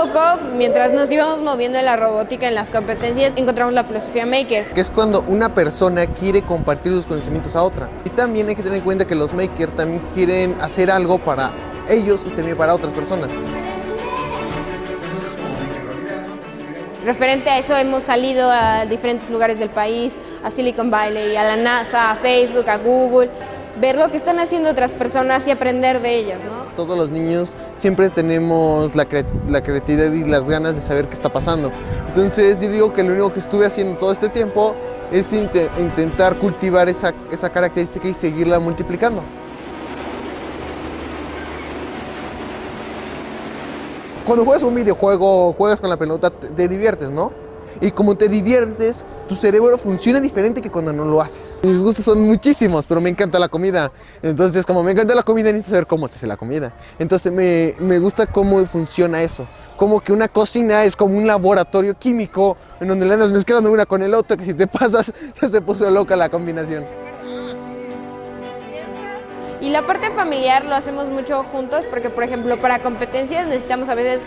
poco, mientras nos íbamos moviendo en la robótica, en las competencias, encontramos la filosofía maker. Que es cuando una persona quiere compartir sus conocimientos a otra. Y también hay que tener en cuenta que los makers también quieren hacer algo para ellos y también para otras personas. Referente a eso hemos salido a diferentes lugares del país, a Silicon Valley, a la NASA, a Facebook, a Google, ver lo que están haciendo otras personas y aprender de ellas, ¿no? Todos los niños siempre tenemos la creatividad y las ganas de saber qué está pasando. Entonces yo digo que lo único que estuve haciendo todo este tiempo es intentar cultivar esa característica y seguirla multiplicando. Cuando juegas un videojuego, juegas con la pelota, te diviertes, ¿no? Y como te diviertes, tu cerebro funciona diferente que cuando no lo haces. Mis gustos son muchísimos, pero me encanta la comida. Entonces, como me encanta la comida, necesito saber cómo se hace la comida. Entonces, me gusta cómo funciona eso. Como que una cocina es como un laboratorio químico en donde le andas mezclando una con el otro, que si te pasas, ya se puso loca la combinación. Y la parte familiar lo hacemos mucho juntos porque, por ejemplo, para competencias necesitamos a veces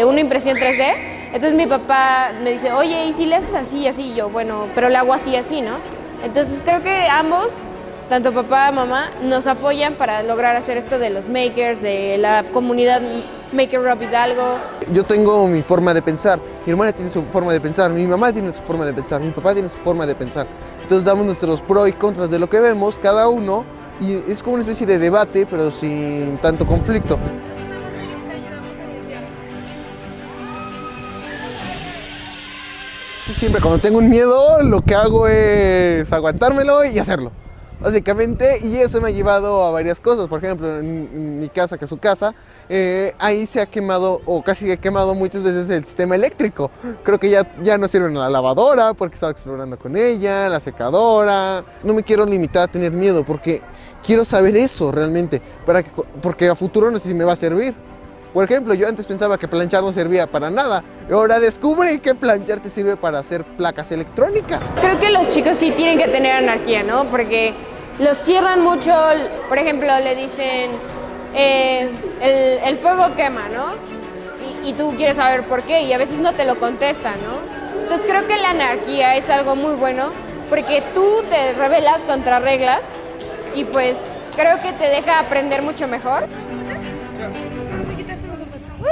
una impresión 3D. Entonces mi papá me dice, oye, ¿y si le haces así y así? Y yo, bueno, pero le hago así y así, ¿no? Entonces creo que ambos, tanto papá y mamá, nos apoyan para lograr hacer esto de los makers, de la comunidad Maker Rob Hidalgo. Yo tengo mi forma de pensar, mi hermana tiene su forma de pensar, mi mamá tiene su forma de pensar, mi papá tiene su forma de pensar. Entonces damos nuestros pros y contras de lo que vemos, cada uno, y es como una especie de debate, pero sin tanto conflicto. Siempre cuando tengo un miedo, lo que hago es aguantármelo y hacerlo, básicamente, y eso me ha llevado a varias cosas. Por ejemplo, en mi casa, que es su casa, ahí se ha quemado, o casi he quemado muchas veces el sistema eléctrico. Creo que ya no sirve la lavadora, porque estaba explorando con ella, la secadora. No me quiero limitar a tener miedo, porque quiero saber eso realmente, porque a futuro no sé si me va a servir. Por ejemplo, yo antes pensaba que planchar no servía para nada, y ahora descubrí que planchar te sirve para hacer placas electrónicas. Creo que los chicos sí tienen que tener anarquía, ¿no? Porque los cierran mucho, por ejemplo, le dicen, el fuego quema, ¿no? Y tú quieres saber por qué, y a veces no te lo contestan, ¿no? Entonces creo que la anarquía es algo muy bueno, porque tú te rebelas contra reglas, y pues creo que te deja aprender mucho mejor.